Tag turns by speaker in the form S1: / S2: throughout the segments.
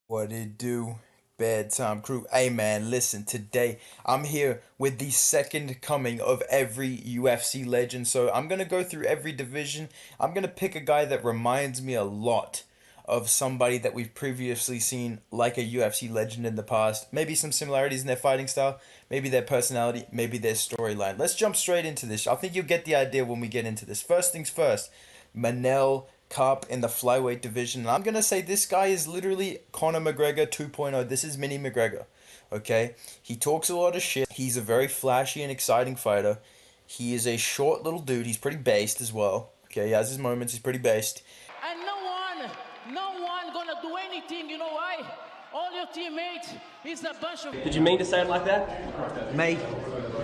S1: What it do, bedtime crew? Hey man, listen, today I'm here with the second coming of every UFC legend. So I'm gonna go through every division. I'm gonna pick a guy that reminds me a lot of somebody that we've previously seen, like a UFC legend in the past. Maybe some similarities in their fighting style, maybe their personality, maybe their storyline. Let's jump straight into this. I think you'll get the idea when we get into this. First things first, Manel Cup in the flyweight division. And I'm going to say this guy is literally Conor McGregor 2.0. This is Mini McGregor. Okay? He talks a lot of shit. He's a very flashy and exciting fighter. He is a short little dude. He's pretty based as well. Okay, he has his moments. He's pretty based.
S2: And no one gonna do anything, you know why? All your teammates is a bunch of...
S3: Did you mean to say it like that?
S4: Mate,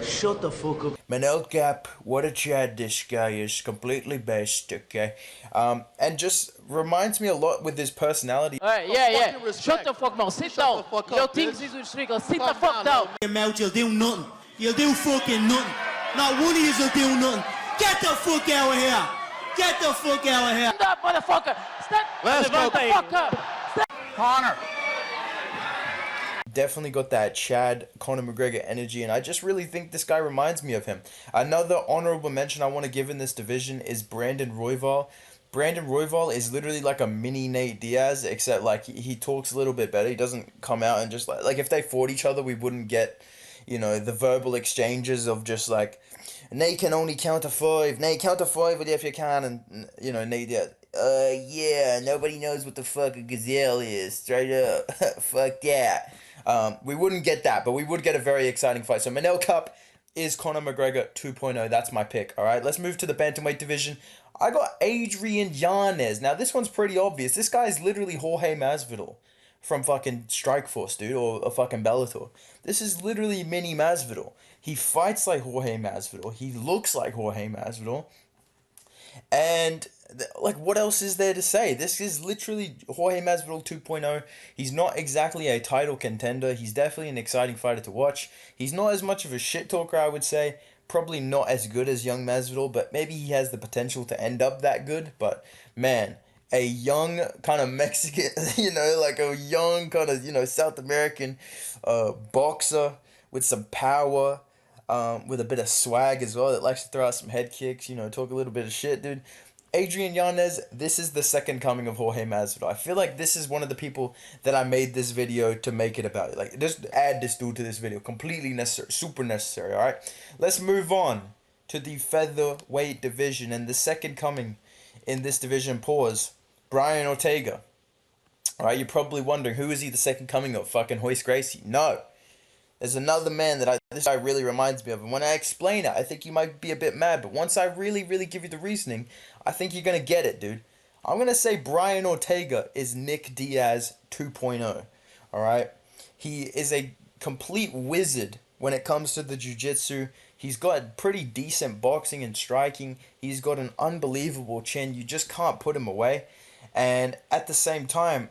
S4: shut the fuck up.
S1: Manel Cap, what a chad this guy is. Completely based, okay? And just reminds me a lot with his personality.
S2: Alright, yeah. Shut the fuck mouth. Sit down. Your things is with Strickler. Sit the fuck down.
S4: Your mouth, you'll do nothing. You'll do fucking nothing. Not one of you will do nothing. Get the fuck out of here. Get the fuck out of here.
S2: Stand up, motherfucker. Stand.
S5: Let's go,
S2: the fuck up.
S5: Connor.
S1: Definitely got that Chad Conor McGregor energy, and I just really think this guy reminds me of him. Another honorable mention I want to give in this division is Brandon Royval. Brandon Royval is literally like a mini Nate Diaz, except like he talks a little bit better. He doesn't come out and just like if they fought each other, we wouldn't get, the verbal exchanges of just like, Nate can only count to five. Nate, count to five with you if you can, and Nate Diaz. Yeah, nobody knows what the fuck a gazelle is. Straight up, fuck that. We wouldn't get that, but we would get a very exciting fight. So Manel Cup is Conor McGregor 2.0. That's my pick. All right, let's move to the Bantamweight division. I got Adrian Yanez. Now, this one's pretty obvious. This guy is literally Jorge Masvidal from fucking Strikeforce, dude, or fucking Bellator. This is literally mini Masvidal. He fights like Jorge Masvidal. He looks like Jorge Masvidal. And like, what else is there to say? This is literally Jorge Masvidal 2.0. He's not exactly a title contender. He's definitely an exciting fighter to watch. He's not as much of a shit talker, I would say. Probably not as good as young Masvidal, but maybe he has the potential to end up that good. But man, a young kind of Mexican, like a young kind of, South American boxer with some power, with a bit of swag as well, that likes to throw out some head kicks, talk a little bit of shit, dude. Adrian Yanez, this is the second coming of Jorge Masvidal. I feel like this is one of the people that I made this video to make it about. Like, just add this dude to this video. Completely necessary. Super necessary, alright? Let's move on to the Featherweight division. And the second coming in this division, pause, Brian Ortega. Alright, you're probably wondering, who is he the second coming of? Fucking Royce Gracie? No. There's another man that this guy really reminds me of. And when I explain it, I think you might be a bit mad. But once I really, really give you the reasoning, I think you're going to get it, dude. I'm going to say Brian Ortega is Nick Diaz 2.0. Alright? He is a complete wizard when it comes to the jiu-jitsu. He's got pretty decent boxing and striking. He's got an unbelievable chin. You just can't put him away. And at the same time,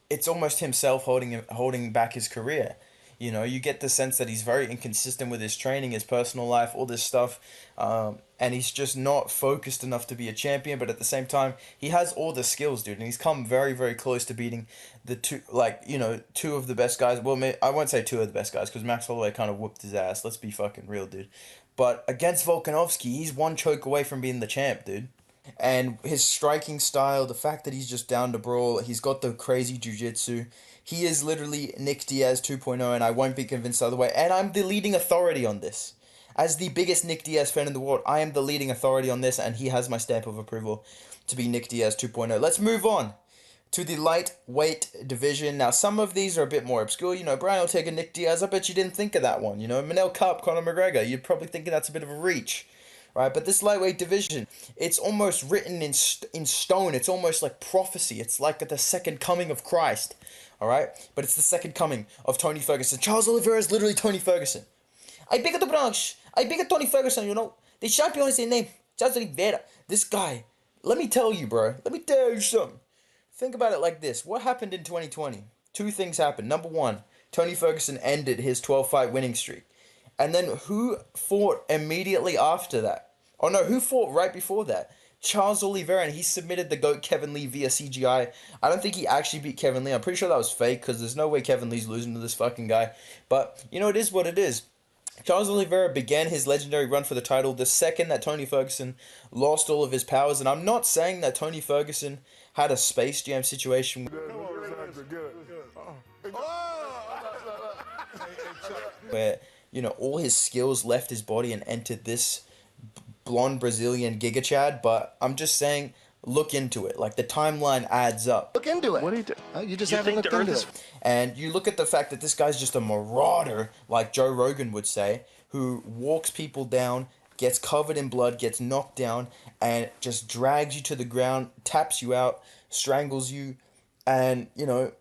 S1: it's almost himself holding back his career. You get the sense that he's very inconsistent with his training, his personal life, all this stuff. And he's just not focused enough to be a champion. But at the same time, he has all the skills, dude. And he's come very, very close to beating the two of the best guys. Well, I won't say two of the best guys, because Max Holloway kind of whooped his ass. Let's be fucking real, dude. But against Volkanovski, he's one choke away from being the champ, dude. And his striking style, the fact that he's just down to brawl, he's got the crazy jiu-jitsu. He is literally Nick Diaz 2.0, and I won't be convinced otherwise. And I'm the leading authority on this. As the biggest Nick Diaz fan in the world, I am the leading authority on this, and he has my stamp of approval to be Nick Diaz 2.0. Let's move on to the lightweight division. Now, some of these are a bit more obscure. Brian Ortega, Nick Diaz, I bet you didn't think of that one. Manel Cup, Conor McGregor, you're probably thinking that's a bit of a reach. Right, but this lightweight division, it's almost written in stone. It's almost like prophecy. It's like the second coming of Christ. All right, but it's the second coming of Tony Ferguson. Charles Oliveira is literally Tony Ferguson. I big at the branch. I big at Tony Ferguson. The champion is his name. Charles Oliveira. This guy. Let me tell you, bro. Let me tell you something. Think about it like this. What happened in 2020? Two things happened. Number one, Tony Ferguson ended his 12-fight winning streak. And then who fought immediately after that? Oh no, who fought right before that? Charles Oliveira, and he submitted the GOAT Kevin Lee via CGI. I don't think he actually beat Kevin Lee. I'm pretty sure that was fake because there's no way Kevin Lee's losing to this fucking guy. But, you know, it is what it is. Charles Oliveira began his legendary run for the title the second that Tony Ferguson lost all of his powers. And I'm not saying that Tony Ferguson had a Space Jam situation where, you know, all his skills left his body and entered this blonde Brazilian Giga Chad. But I'm just saying, look into it. Like, the timeline adds up.
S5: Look into it. What do you do? You just haven't looked into it.
S1: And you look at the fact that this guy's just a marauder, like Joe Rogan would say, who walks people down, gets covered in blood, gets knocked down, and just drags you to the ground, taps you out, strangles you, and, you know,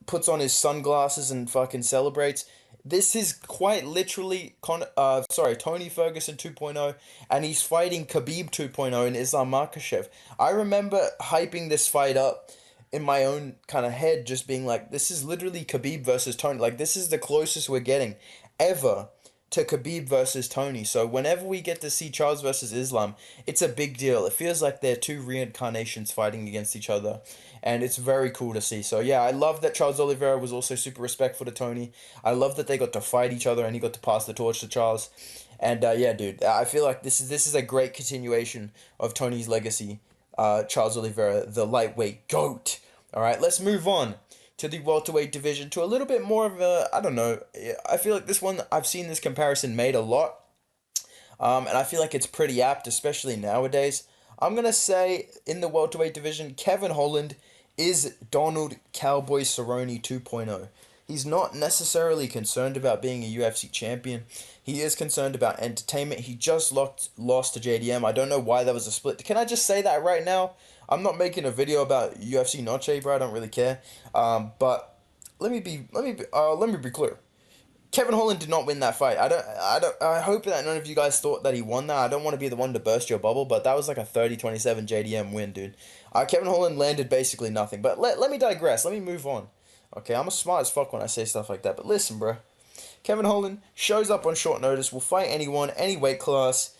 S1: puts on his sunglasses and fucking celebrates. This is quite literally Tony Ferguson 2.0, and he's fighting Khabib 2.0 in Islam Makhachev. I remember hyping this fight up in my own kind of head, just being like, this is literally Khabib versus Tony. Like, this is the closest we're getting ever to Khabib versus Tony. So whenever we get to see Charles versus Islam, it's a big deal. It feels like they're two reincarnations fighting against each other, and it's very cool to see. So yeah, I love that Charles Oliveira was also super respectful to Tony. I love that they got to fight each other and he got to pass the torch to Charles. And yeah, dude, I feel like this is a great continuation of Tony's legacy. Charles Oliveira, the lightweight GOAT. All right, let's move on to the welterweight division, to a little bit more of a, I don't know, I feel like this one, I've seen this comparison made a lot, and I feel like it's pretty apt, especially nowadays. I'm going to say, in the welterweight division, Kevin Holland is Donald Cowboy Cerrone 2.0. He's not necessarily concerned about being a UFC champion. He is concerned about entertainment. He just lost to JDM. I don't know why that was a split. Can I just say that right now? I'm not making a video about UFC Noche, bro. I don't really care. But let me be clear. Kevin Holland did not win that fight. I hope that none of you guys thought that he won that. I don't want to be the one to burst your bubble, but that was like a 30-27 JDM win, dude. Kevin Holland landed basically nothing. But let me digress. Let me move on. Okay, I'm smart as fuck when I say stuff like that. But listen, bro. Kevin Holland shows up on short notice, will fight anyone, any weight class,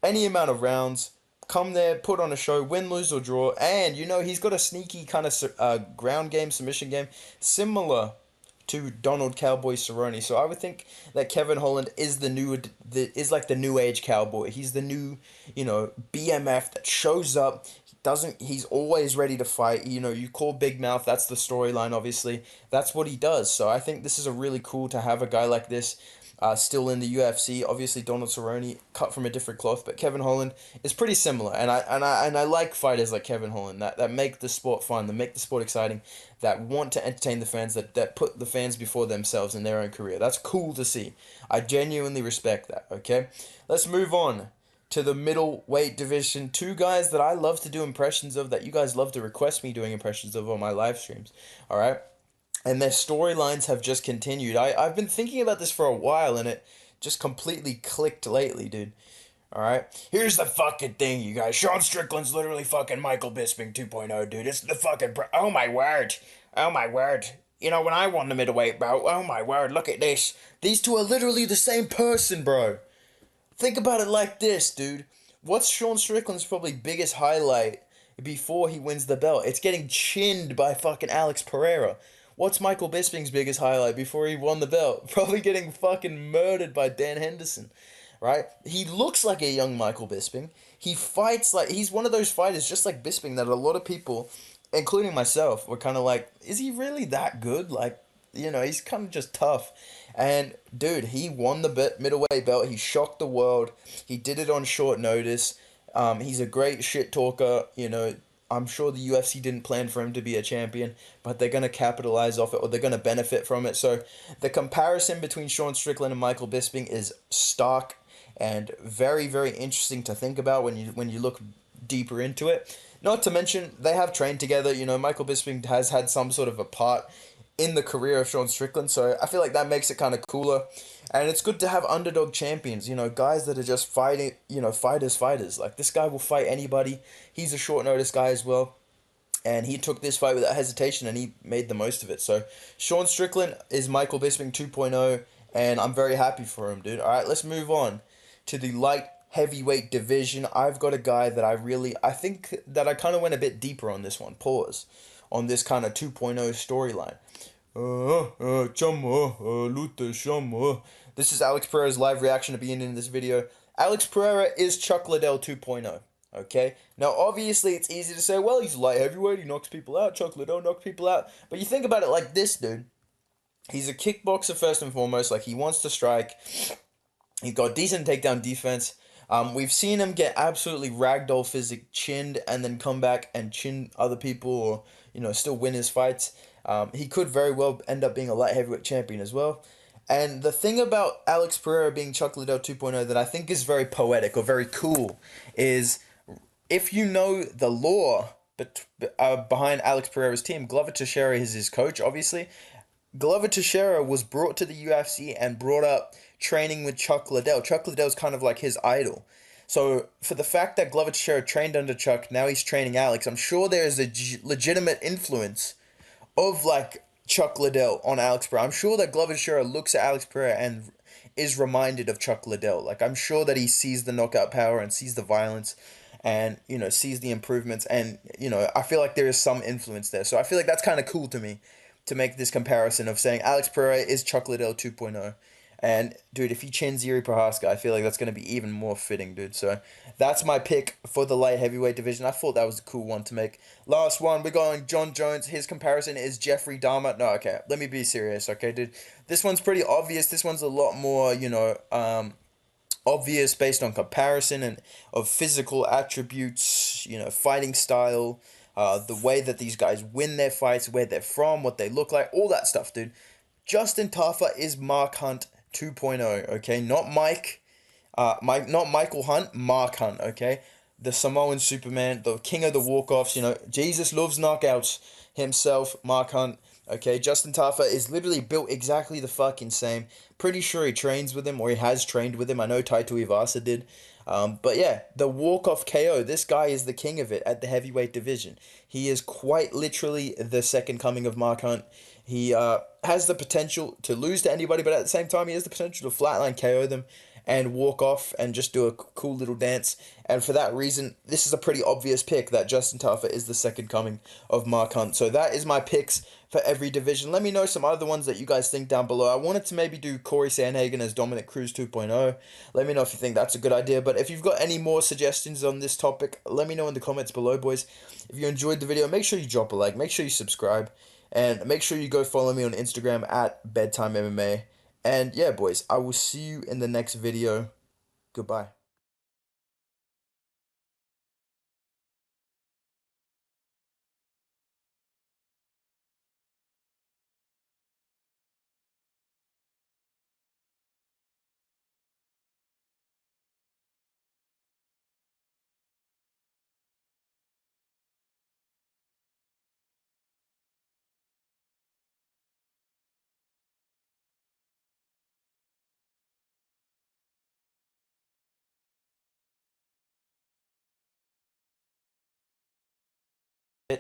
S1: any amount of rounds. Come there, put on a show, win, lose, or draw. And, you know, he's got a sneaky kind of ground game, submission game, similar to Donald Cowboy Cerrone. So I would think that Kevin Holland is like the new age cowboy. He's the new, you know, BMF that shows up. He's always ready to fight. You know, you call Big Mouth, that's the storyline, obviously. That's what he does. So I think this is a really cool to have a guy like this still in the UFC. Obviously, Donald Cerrone cut from a different cloth, but Kevin Holland is pretty similar. And I like fighters like Kevin Holland that make the sport fun, that make the sport exciting, that want to entertain the fans, that put the fans before themselves in their own career. That's cool to see. I genuinely respect that. Okay, let's move on to the middleweight division. Two guys that I love to do impressions of, that you guys love to request me doing impressions of on my live streams. All right. And their storylines have just continued. I've been thinking about this for a while, and it just completely clicked lately, dude. Alright? Here's the fucking thing, you guys. Sean Strickland's literally fucking Michael Bisping 2.0, dude. It's the fucking... Oh, my word. Oh, my word. You know, when I won the middleweight bout, oh, my word, look at this. These two are literally the same person, bro. Think about it like this, dude. What's Sean Strickland's probably biggest highlight before he wins the belt? It's getting chinned by fucking Alex Pereira. What's Michael Bisping's biggest highlight before he won the belt? Probably getting fucking murdered by Dan Henderson, right? He looks like a young Michael Bisping. He fights like... He's one of those fighters, just like Bisping, that a lot of people, including myself, were kind of like, is he really that good? Like, you know, he's kind of just tough. And, dude, he won the middleweight belt. He shocked the world. He did it on short notice. He's a great shit talker, you know. I'm sure the UFC didn't plan for him to be a champion, but they're going to capitalize off it, or they're going to benefit from it. So the comparison between Sean Strickland and Michael Bisping is stark and very, very interesting to think about when you look deeper into it. Not to mention, they have trained together. You know, Michael Bisping has had some sort of a part in the career of Sean Strickland, so I feel like that makes it kind of cooler. And it's good to have underdog champions, you know, guys that are just fighting, you know, fighters. Like, this guy will fight anybody. He's a short notice guy as well. And he took this fight without hesitation, and he made the most of it. So, Sean Strickland is Michael Bisping 2.0, and I'm very happy for him, dude. All right, let's move on to the light heavyweight division, I've got a guy that I think that I kind of went a bit deeper on this one. Pause. On this kind of 2.0 storyline. This is Alex Pereira's live reaction to being in this video. Alex Pereira is Chuck Liddell 2.0. Okay? Now, obviously, it's easy to say, well, he's light heavyweight, he knocks people out, Chuck Liddell knocks people out. But you think about it like this, dude. He's a kickboxer first and foremost. Like, he wants to strike. He's got decent takedown defense. We've seen him get absolutely ragdoll physic chinned and then come back and chin other people or, still win his fights. He could very well end up being a light heavyweight champion as well. And the thing about Alex Pereira being Chuck Liddell 2.0 that I think is very poetic or very cool is if you know the lore behind Alex Pereira's team, Glover Teixeira is his coach, obviously. Glover Teixeira was brought to the UFC and brought up training with Chuck Liddell. Chuck Liddell's kind of like his idol. So for the fact that Glover Teixeira trained under Chuck, now he's training Alex, I'm sure there is a legitimate influence of like Chuck Liddell on Alex Pereira. I'm sure that Glover Teixeira looks at Alex Pereira and is reminded of Chuck Liddell. Like, I'm sure that he sees the knockout power and sees the violence and, sees the improvements. And, I feel like there is some influence there. So I feel like that's kind of cool to me to make this comparison of saying Alex Pereira is Chuck Liddell 2.0. And, dude, if he chins Yuri Prohaska, I feel like that's going to be even more fitting, dude. So that's my pick for the light heavyweight division. I thought that was a cool one to make. Last one, we're going John Jones. His comparison is Jeffrey Dahmer. No, okay, let me be serious, okay, dude. This one's pretty obvious. This one's a lot more, obvious based on comparison and of physical attributes, fighting style, the way that these guys win their fights, where they're from, what they look like, all that stuff, dude. Justin Tafa is Mark Hunt 2.0, okay? Not not Michael Hunt, Mark Hunt, okay? The Samoan Superman, the king of the walk-offs, Jesus loves knockouts himself, Mark Hunt, okay? Justin Tafa is literally built exactly the fucking same. Pretty sure he trains with him, or he has trained with him. I know Taito Ivasa did. But yeah, the walk-off KO, this guy is the king of it at the heavyweight division. He is quite literally the second coming of Mark Hunt. He has the potential to lose to anybody, but at the same time, he has the potential to flatline KO them and walk off and just do a cool little dance. And for that reason, this is a pretty obvious pick that Justin Tafa is the second coming of Mark Hunt. So that is my picks for every division. Let me know some other ones that you guys think down below. I wanted to maybe do Corey Sandhagen as Dominic Cruz 2.0. Let me know if you think that's a good idea. But if you've got any more suggestions on this topic, let me know in the comments below, boys. If you enjoyed the video, make sure you drop a like. Make sure you subscribe. And make sure you go follow me on Instagram at Bedtime MMA. And yeah, boys, I will see you in the next video. Goodbye.